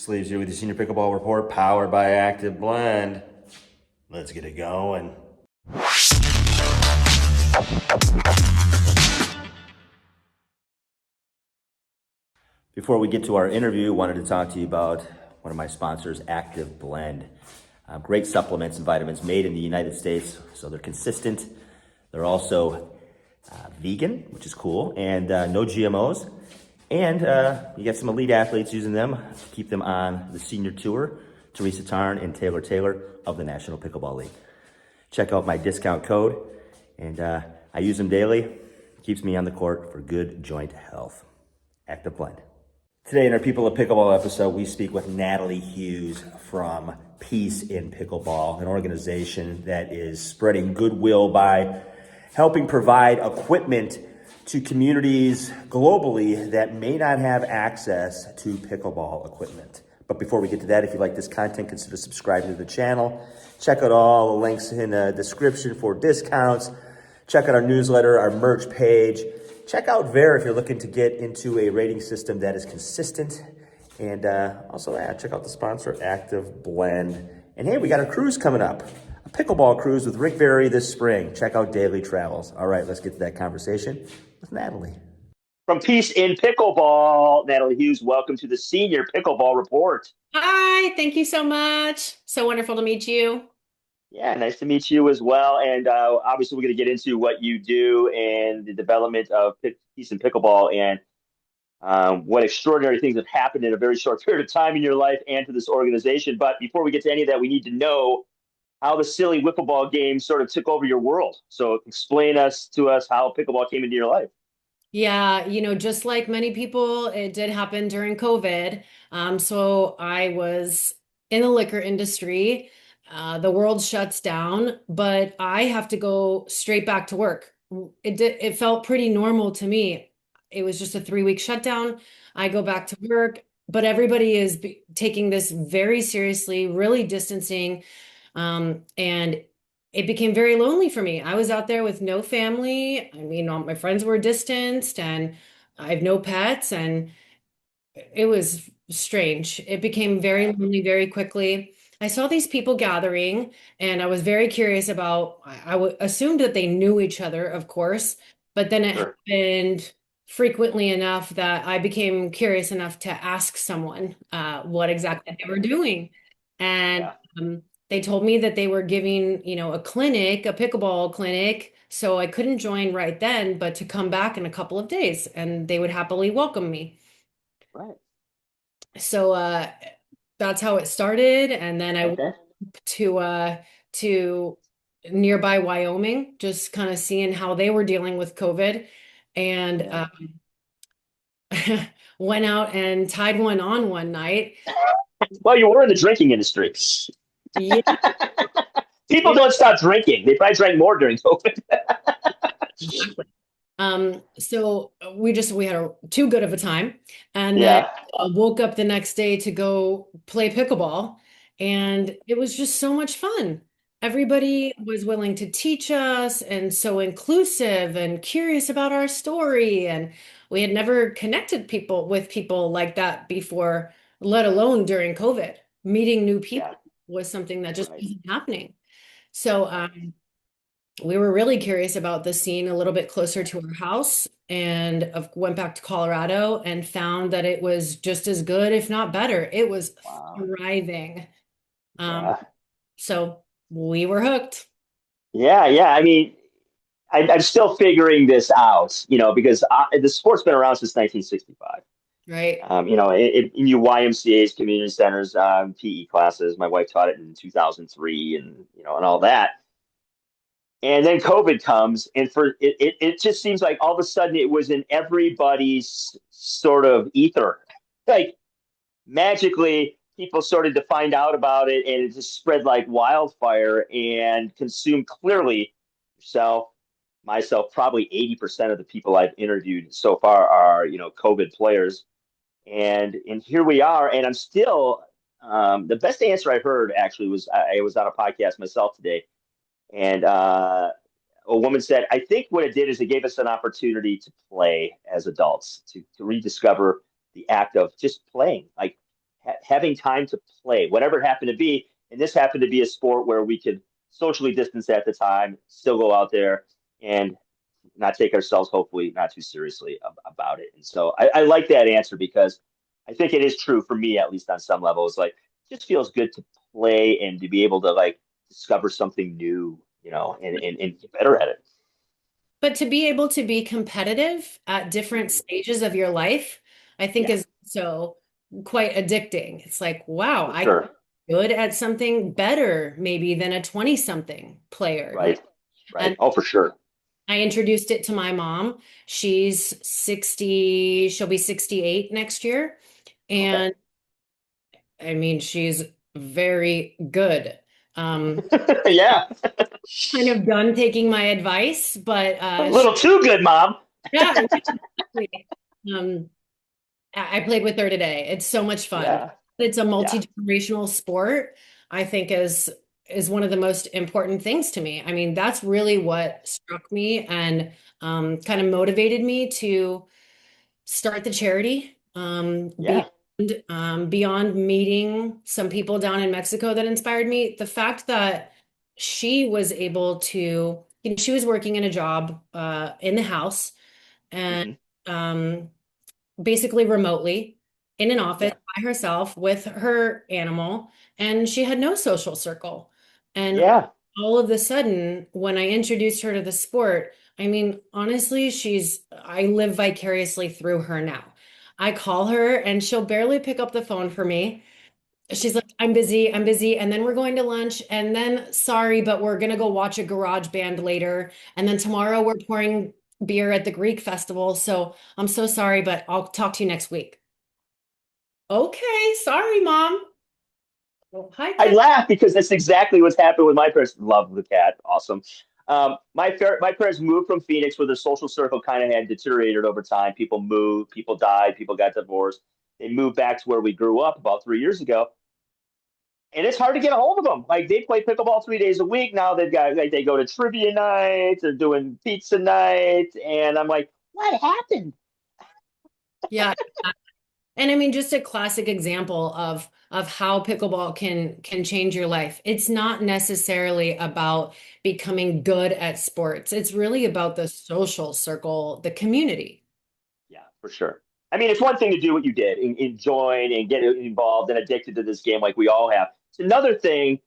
Sleeves here with the Senior Pickleball Report, powered by Active Blend. Let's get it going. Before we get to our interview, I wanted to talk to you about one of my sponsors, Active Blend. Great supplements and vitamins made in the United States, so they're consistent. They're also vegan, which is cool, and no GMOs. And you got some elite athletes using them to keep them on the senior tour. Teresa Tarn and Taylor of the National Pickleball League. Check out my discount code, and I use them daily. Keeps me on the court for good joint health. Active Blend. Today in our People of Pickleball episode, we speak with Natalie Hughes from Peace in Pickleball, an organization that is spreading goodwill by helping provide equipment to communities globally that may not have access to pickleball equipment. But before we get to that, if you like this content, consider subscribing to the channel. Check out all the links in the description for discounts. Check out our newsletter, our merch page. Check out VAiR if you're looking to get into a rating system that is consistent. And also check out the sponsor, Active Blend. And hey, we got a cruise coming up, a pickleball cruise with Rick Barry this spring. Check out Daily Travels. All right, let's get to that conversation with Natalie. From Peace in Pickleball, Natalie Hughes, welcome to the Senior Pickleball Report. Hi, thank you so much. So wonderful to meet you. Yeah, nice to meet you as well. And obviously, we're going to get into what you do and the development of Peace in Pickleball and what extraordinary things have happened in a very short period of time in your life and to this organization. But before we get to any of that, we need to know how the silly wiffle game sort of took over your world. So explain to us how pickleball came into your life. Yeah, just like many people, it did happen during COVID. So I was in the liquor industry. The world shuts down, but I have to go straight back to work. It felt pretty normal to me. It was just a 3-week shutdown. I go back to work, but everybody is taking this very seriously, really distancing. And it became very lonely for me. I was out there with no family. I mean, all my friends were distanced and I have no pets, and it was strange. It became very lonely very quickly. I saw these people gathering and I was very curious about, assumed that they knew each other, of course, but then it Sure. happened frequently enough that I became curious enough to ask someone what exactly they were doing. And Yeah. they told me that they were giving, a clinic, a pickleball clinic. So I couldn't join right then, but to come back in a couple of days and they would happily welcome me. Right. So that's how it started. And then I went Okay. to nearby Wyoming, just kind of seeing how they were dealing with COVID, and Yeah. went out and tied one on one night. Well, you were in the drinking industry. Yeah, People yeah, don't stop drinking. They probably drank more during COVID. exactly. So we had too good of a time, and then Yeah. woke up the next day to go play pickleball, and it was just so much fun. Everybody was willing to teach us and so inclusive and curious about our story, and we had never connected people with people like that before, let alone during COVID. Meeting new Yeah. people was something that just Right. wasn't happening. So we were really curious about the scene a little bit closer to our house, and went back to Colorado and found that it was just as good, if not better. It was Wow. thriving. Um, Yeah. so we were hooked, Yeah. Yeah. I mean, I'm still figuring this out, because the sport's been around since 1965. right? In your YMCA's, community centers, PE classes. My wife taught it in 2003, and all that. And then COVID comes, and it just seems like all of a sudden it was in everybody's sort of ether. Like magically, people started to find out about it, and it just spread like wildfire and consumed clearly yourself, myself, probably 80% of the people I've interviewed so far are, COVID players. And here we are, and I'm still the best answer I heard actually was I was on a podcast myself today, and a woman said, I think what it did is it gave us an opportunity to play as adults, to rediscover the act of just playing, like having time to play, whatever it happened to be. And this happened to be a sport where we could socially distance at the time, still go out there and not take ourselves, hopefully, not too seriously about it. And so I like that answer because I think it is true for me, at least on some level. It's like, it just feels good to play and to be able to like discover something new, and get better at it. But to be able to be competitive at different stages of your life, I think Yeah, is so quite addicting. It's like, wow, for I can sure. be good at something better maybe than a 20 something player. Right. Right. And Oh, for sure. I introduced it to my mom. She's 60, she'll be 68 next year. Okay. And I mean, she's very good. Um, Yeah. kind of done taking my advice, but A little too good, mom. yeah, exactly. Um, I played with her today. It's so much fun. Yeah. It's a Yeah. multi-generational sport, I think is one of the most important things to me. I mean, that's really what struck me and kind of motivated me to start the charity. Yeah. Beyond meeting some people down in Mexico that inspired me, the fact that she was able to, she was working in a job in the house and Hmm. um, basically remotely in an office Yeah. by herself with her animal, and she had no social circle. And Yeah. all of a sudden, when I introduced her to the sport, I mean, honestly, I live vicariously through her now. I call her and she'll barely pick up the phone for me. She's like, I'm busy, I'm busy. And then we're going to lunch. And then, sorry, but we're going to go watch a garage band later. And then tomorrow we're pouring beer at the Greek festival. So I'm so sorry, but I'll talk to you next week. Okay, sorry, mom. Well, hi, I Kat. laugh because that's exactly what's happened with my parents. Love the cat. Awesome. My parents moved from Phoenix where the social circle kind of had deteriorated over time. People moved, people died, people got divorced. They moved back to where we grew up about 3 years ago. And it's hard to get a hold of them. Like they play pickleball 3 days a week. Now they've got like they go to trivia nights, they're doing pizza night. And I'm like, what happened? Yeah. And I mean, just a classic example of how pickleball can change your life. It's not necessarily about becoming good at sports. It's really about the social circle, the community. Yeah, for sure. I mean, it's one thing to do what you did and join and get involved and addicted to this game like we all have. It's another thing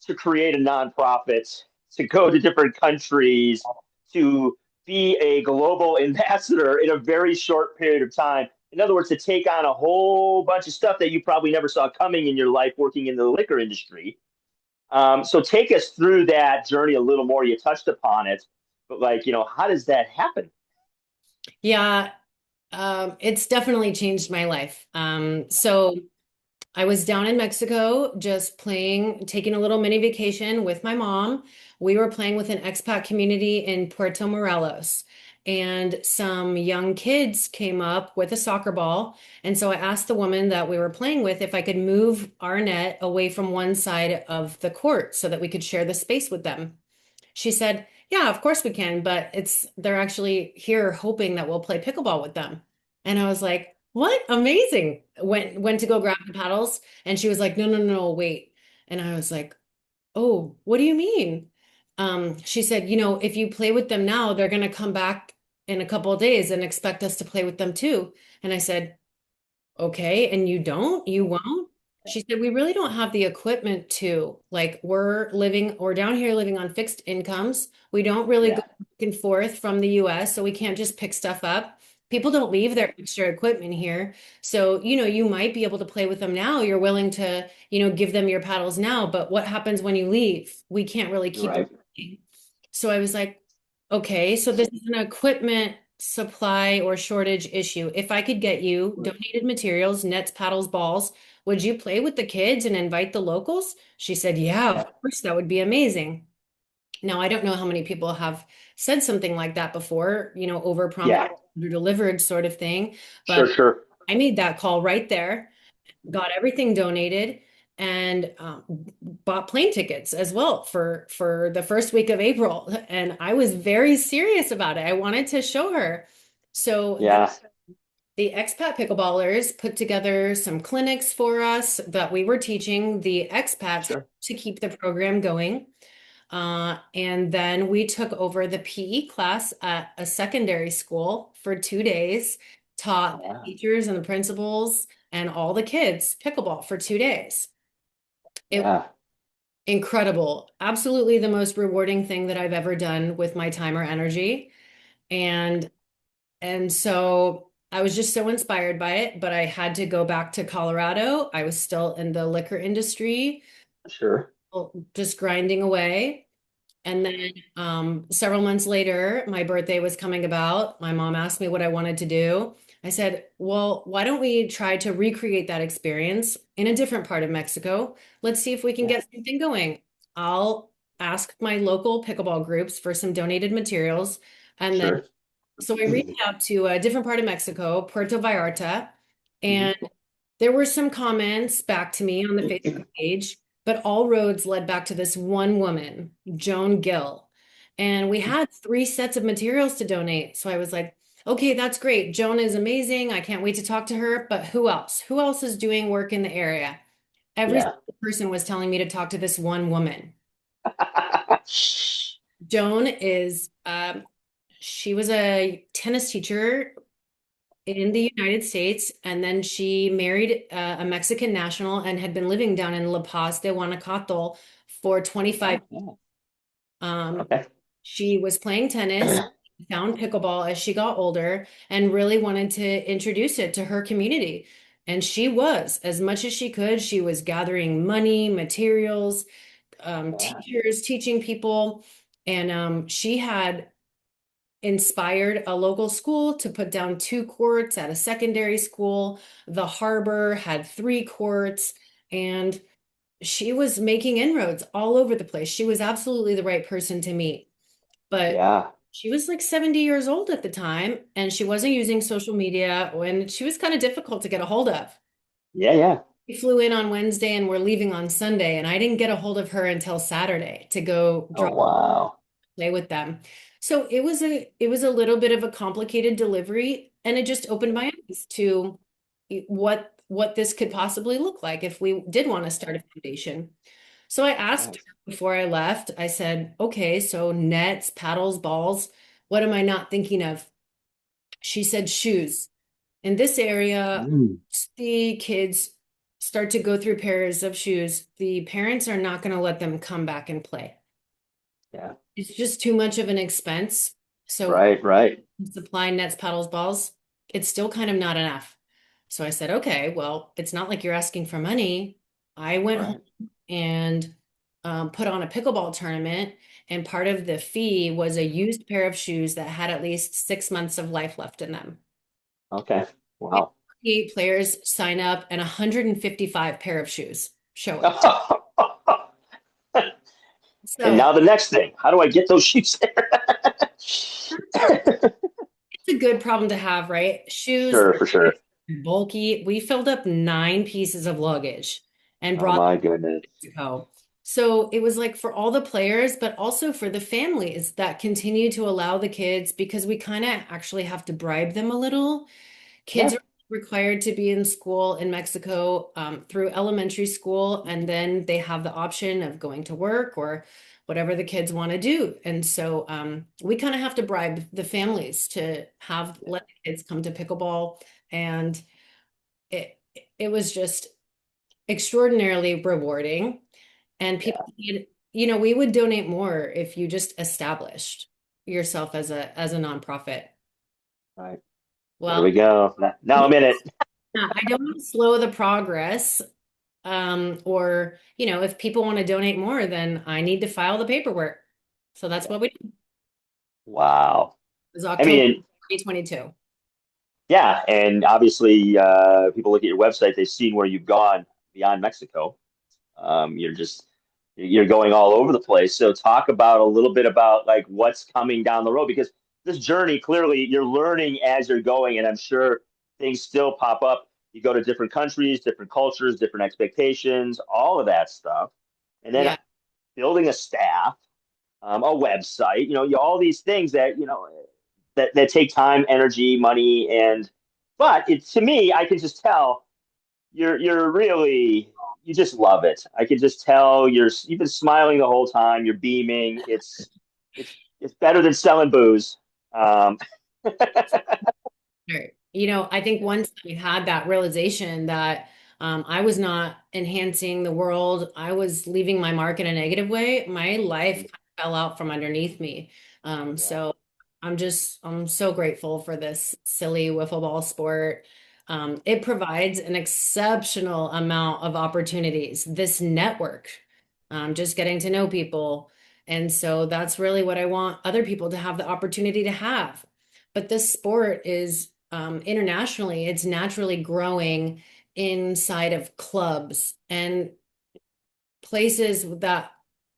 to create a nonprofit, to go to different countries, to be a global ambassador in a very short period of time. In other words, to take on a whole bunch of stuff that you probably never saw coming in your life working in the liquor industry. So take us through that journey a little more. You touched upon it, but like, how does that happen? Yeah, it's definitely changed my life. So I was down in Mexico just playing, taking a little mini vacation with my mom. We were playing with an expat community in Puerto Morelos, and some young kids came up with a soccer ball. And so I asked the woman that we were playing with if I could move our net away from one side of the court so that we could share the space with them. She said, "Yeah, of course we can, but they're actually here hoping that we'll play pickleball with them." And I was like, "What? Amazing." Went to go grab the paddles and she was like, "No, no, no, wait." And I was like, "Oh, what do you mean?" She said, "If you play with them now, they're going to come back in a couple of days and expect us to play with them too." And I said, "Okay, and you don't? You won't?" She said, "We really don't have the equipment to. Like, we're down here living on fixed incomes. We don't really go Yeah, back and forth from the US, so we can't just pick stuff up. People don't leave their extra equipment here. So, you might be able to play with them now. You're willing to, give them your paddles now, but what happens when you leave? We can't really you're keep them." right. So I was like, okay, so this is an equipment supply or shortage issue. If I could get you donated materials, nets, paddles, balls, would you play with the kids and invite the locals? She said, yeah, of Yeah, course, that would be amazing. Now, I don't know how many people have said something like that before, overpromised, yeah, delivered sort of thing. sure, But sure. I made that call right there, got everything donated, and bought plane tickets as well for the first week of April. And I was very serious about it. I wanted to show her. So Yeah, the expat pickleballers put together some clinics for us that we were teaching the expats Sure. to keep the program going. And then we took over the PE class at a secondary school for 2 days, taught the Yeah. teachers and the principals and all the kids pickleball for 2 days. It was Yeah. incredible. Absolutely the most rewarding thing that I've ever done with my time or energy. And so I was just so inspired by it, but I had to go back to Colorado. I was still in the liquor industry, Sure. just grinding away. And then several months later, my birthday was coming about. My mom asked me what I wanted to do. I said, well, why don't we try to recreate that experience in a different part of Mexico? Let's see if we can Yeah. get something going. I'll ask my local pickleball groups for some donated materials. And then Sure. so I reached out to a different part of Mexico, Puerto Vallarta, Mhm. and there were some comments back to me on the Facebook page, but all roads led back to this one woman, Joan Gill. And we had 3 sets of materials to donate. So I was like, okay, that's great. Joan is amazing. I can't wait to talk to her. But who else? Who else is doing work in the area? Every Yeah. single person was telling me to talk to this one woman. Joan is, she was a tennis teacher in the United States, and then she married a Mexican national and had been living down in La Paz de Guanajuato for 25. Oh, yeah. Um, Okay. she was playing tennis, found pickleball as she got older, and really wanted to introduce it to her community. And she was, as much as she could, she was gathering money, materials, Yeah. teachers, teaching people. And she had inspired a local school to put down 2 courts at a secondary school. The harbor had 3 courts, and she was making inroads all over the place. She was absolutely the right person to meet. But Yeah. she was like 70 years old at the time, and she wasn't using social media, and she was kind of difficult to get a hold of. Yeah. Yeah. We flew in on Wednesday and we're leaving on Sunday, and I didn't get a hold of her until Saturday to go Oh, drop wow. play with them. So it was a little bit of a complicated delivery, and it just opened my eyes to what this could possibly look like if we did want to start a foundation. So I asked Nice. her before I left, I said, okay, so nets, paddles, balls, what am I not thinking of? She said shoes. In this area, Mm. the kids start to go through pairs of shoes. The parents are not going to let them come back and play. Yeah. It's just too much of an expense. So Right. Right. supply nets, paddles, balls, it's still kind of not enough. So I said, okay, well, it's not like you're asking for money. I went home Right. and put on a pickleball tournament, and part of the fee was a used pair of shoes that had at least 6 months of life left in them. Okay. We had Wow. 48 players sign up and 155 pair of shoes show up. And So now the next thing, how do I get those sheets there? it's a good problem to have, right? Shoes, Sure, for sure. bulky. We filled up 9 pieces of luggage and Oh brought my goodness. them to go. So it was like for all the players, but also for the families that continue to allow the kids, because we kind of actually have to bribe them a little. Kids Yeah, are required to be in school in Mexico through elementary school, and then they have the option of going to work or whatever the kids want to do. And so we kind of have to bribe the families to have yeah, let the kids come to pickleball, and it it was just extraordinarily rewarding. And people yeah. said, we would donate more if you just established yourself as a nonprofit. Right. There we Well, go. Now I'm in it. I don't want to slow the progress. Or, if people want to donate more, then I need to file the paperwork. So that's Yeah. what we did. It Wow. was I October mean, 2022. yeah, and obviously, people look at your website, they've seen where you've gone beyond Mexico. You're going all over the place. So talk about a little bit about like what's coming down the road because this journey clearly you're learning as you're going, and I'm sure things still pop up. You go to different countries, different cultures, different expectations, all of that stuff, and then Yeah. building a staff, a website. All these things that that take time, energy, money, and but it to me, I can just tell you're really you just love it. I can just tell you've been smiling the whole time. You're beaming. It's better than selling booze. Um, Sure. I think once I had that realization that I was not enhancing the world, I was leaving my mark in a negative way, my life kind of fell out from underneath me. yeah, So I'm so grateful for this silly wiffle ball sport. It provides an exceptional amount of opportunities, this network, just getting to know people. And so that's really what I want other people to have the opportunity to have. But this sport is internationally, it's naturally growing inside of clubs and places that,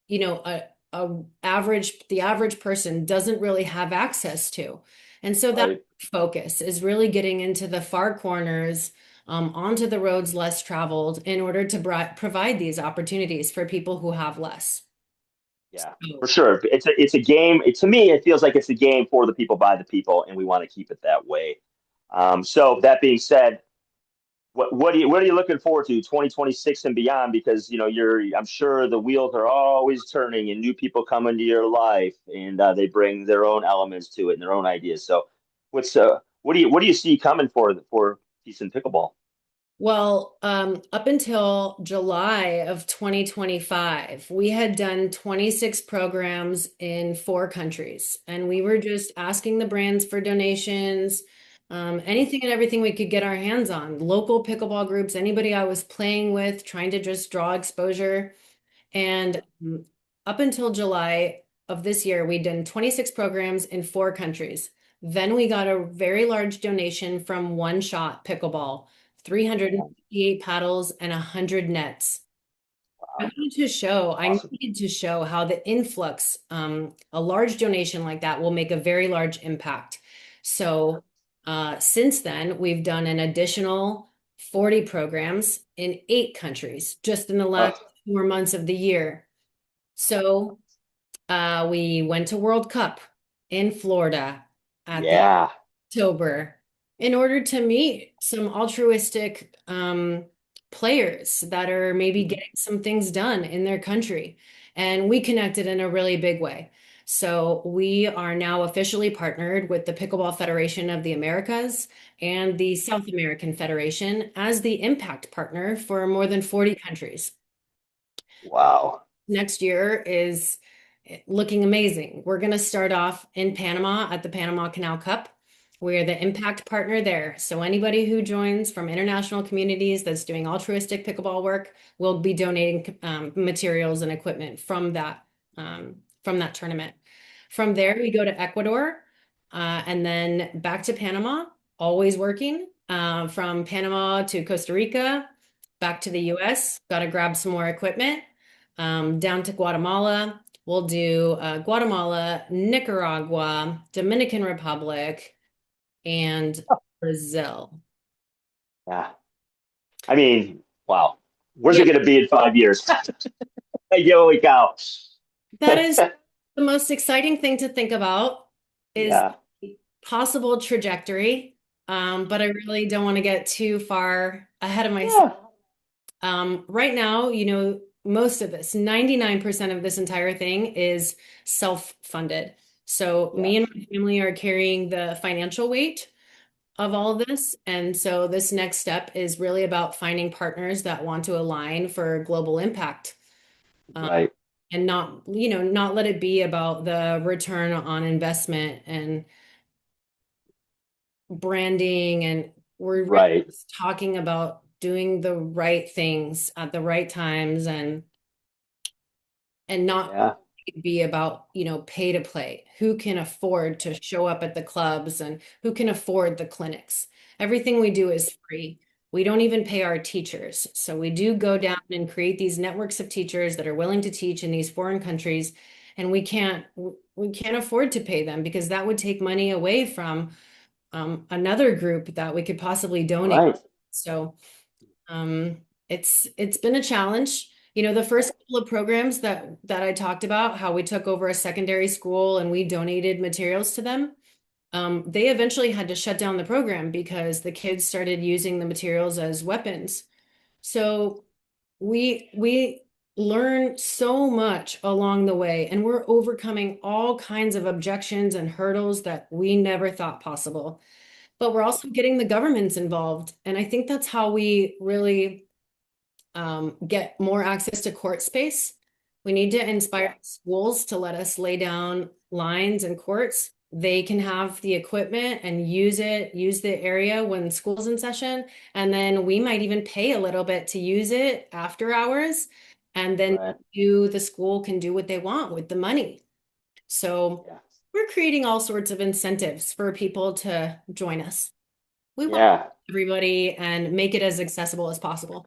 the average person doesn't really have access to. And so that right. focus is really getting into the far corners, onto the roads less traveled in order to provide these opportunities for people who have less. Yeah, for So, sure. It's a game. To me, it feels like it's a game for the people by the people, and we want to keep it that way. So that being said, what are you looking forward to 2026 and beyond? Because I'm sure the wheels are always turning, and new people come into your life, and they bring their own elements to it and their own ideas. So, what do you see coming for Peace in Pickleball? well, up until July of 2025, we had done 26 programs in 4 countries, and we were just asking the brands for donations, anything and everything we could get our hands on. Local pickleball groups, anybody I was playing with, trying to just draw exposure. And up until July of this year, we'd done 26 programs in 4 countries. Then we got a very large donation from One Shot Pickleball, 358 paddles and 100 nets. I Awesome. needed to show how the influx, a large donation like that will make a very large impact. So since then, we've done an additional 40 programs in 8 countries just in the last Oh, 4 months of the year. So we went to World Cup in Florida at the yeah. October in order to meet some altruistic players that are maybe Mhm. getting some things done in their country. And we connected in a really big way. So we are now officially partnered with the Pickleball Federation of the Americas and the South American Federation as the impact partner for more than 40 countries. Wow. Next year is looking amazing. We're going to start off in Panama at the Panama Canal Cup. We're the impact partner there. So anybody who joins from international communities that's doing altruistic pickleball work will be donating materials and equipment from that tournament. From there, we go to Ecuador, and then back to Panama, always working. From Panama to Costa Rica, back to the US, got to grab some more equipment. Down to Guatemala. We'll do Guatemala, Nicaragua, Dominican Republic, and Brazil. Yeah. I mean, wow. Where's Yeah, it going to be in 5 years? Holy cow. that is the most exciting thing to think about is Yeah. the possible trajectory. But I really don't want to get too far ahead of myself. Yeah. Right now, most of this, 99% of this entire thing is self-funded. So Yeah. me and my family are carrying the financial weight of all of this. And so this next step is really about finding partners that want to align for global impact. Um, Right. and not let it be about the return on investment and branding. And we're really Right. just talking about doing the right things at the right times and not Yeah. be about, pay to play. Who can afford to show up at the clubs and who can afford the clinics? Everything we do is free. We don't even pay our teachers. So we do go down and create these networks of teachers that are willing to teach in these foreign countries, and we can't afford to pay them because that would take money away from another group that we could possibly donate. Right. So it's been a challenge. The first couple of programs that I talked about, how we took over a secondary school and we donated materials to them. they eventually had to shut down the program because the kids started using the materials as weapons. So we learn so much along the way, and we're overcoming all kinds of objections and hurdles that we never thought possible. But we're also getting the governments involved, and I think that's how we really get more access to court space. We need to inspire schools to let us lay down lines in courts. They can have the equipment and use the area when school's in session. And then we might even pay a little bit to use it after hours. And then Right. the school can do what they want with the money. So Yeah. we're creating all sorts of incentives for people to join us. We want Yeah. everybody and make it as accessible as possible.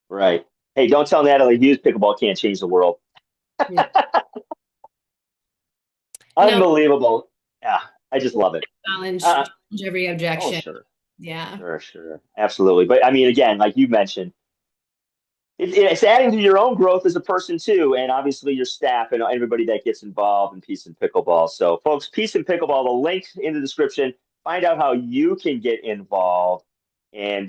Right. Hey, don't tell Natalie Hughes pickleball can't change the world. No. No, Unbelievable. Yeah, I just love it. challenge, Uh, every oh, objection. sure. Yeah. Sure. Absolutely. But I mean, again, like you mentioned, it's adding to your own growth as a person too, and obviously your staff and everybody that gets involved in Peace in Pickleball. So, folks, Peace in Pickleball, the link in the description. Find out how you can get involved, and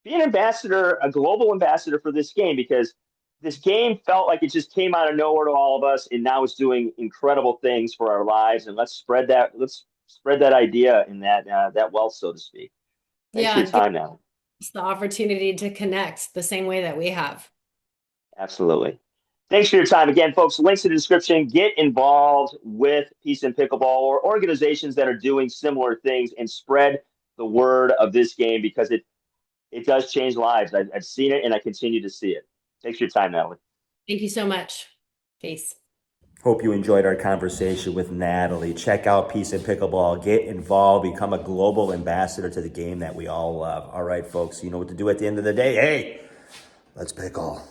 be an ambassador, a global ambassador for this game, because this game felt like it just came out of nowhere to all of us, and now it's doing incredible things for our lives. And let's spread that. Let's spread that idea and that wealth, so to speak. Thanks for Yeah. your time now. It's the opportunity to connect the same way that we have. Absolutely. Thanks for your time. Again, folks, links in the description. Get involved with Peace in Pickleball or organizations that are doing similar things, and spread the word of this game, because it does change lives. I've seen it and I continue to see it. Thanks for your time, Natalie. Thank you so much. Peace. Hope you enjoyed our conversation with Natalie. Check out Peace in Pickleball. Get involved. Become a global ambassador to the game that we all love. All right, folks, you know what to do at the end of the day. Hey, let's pickle.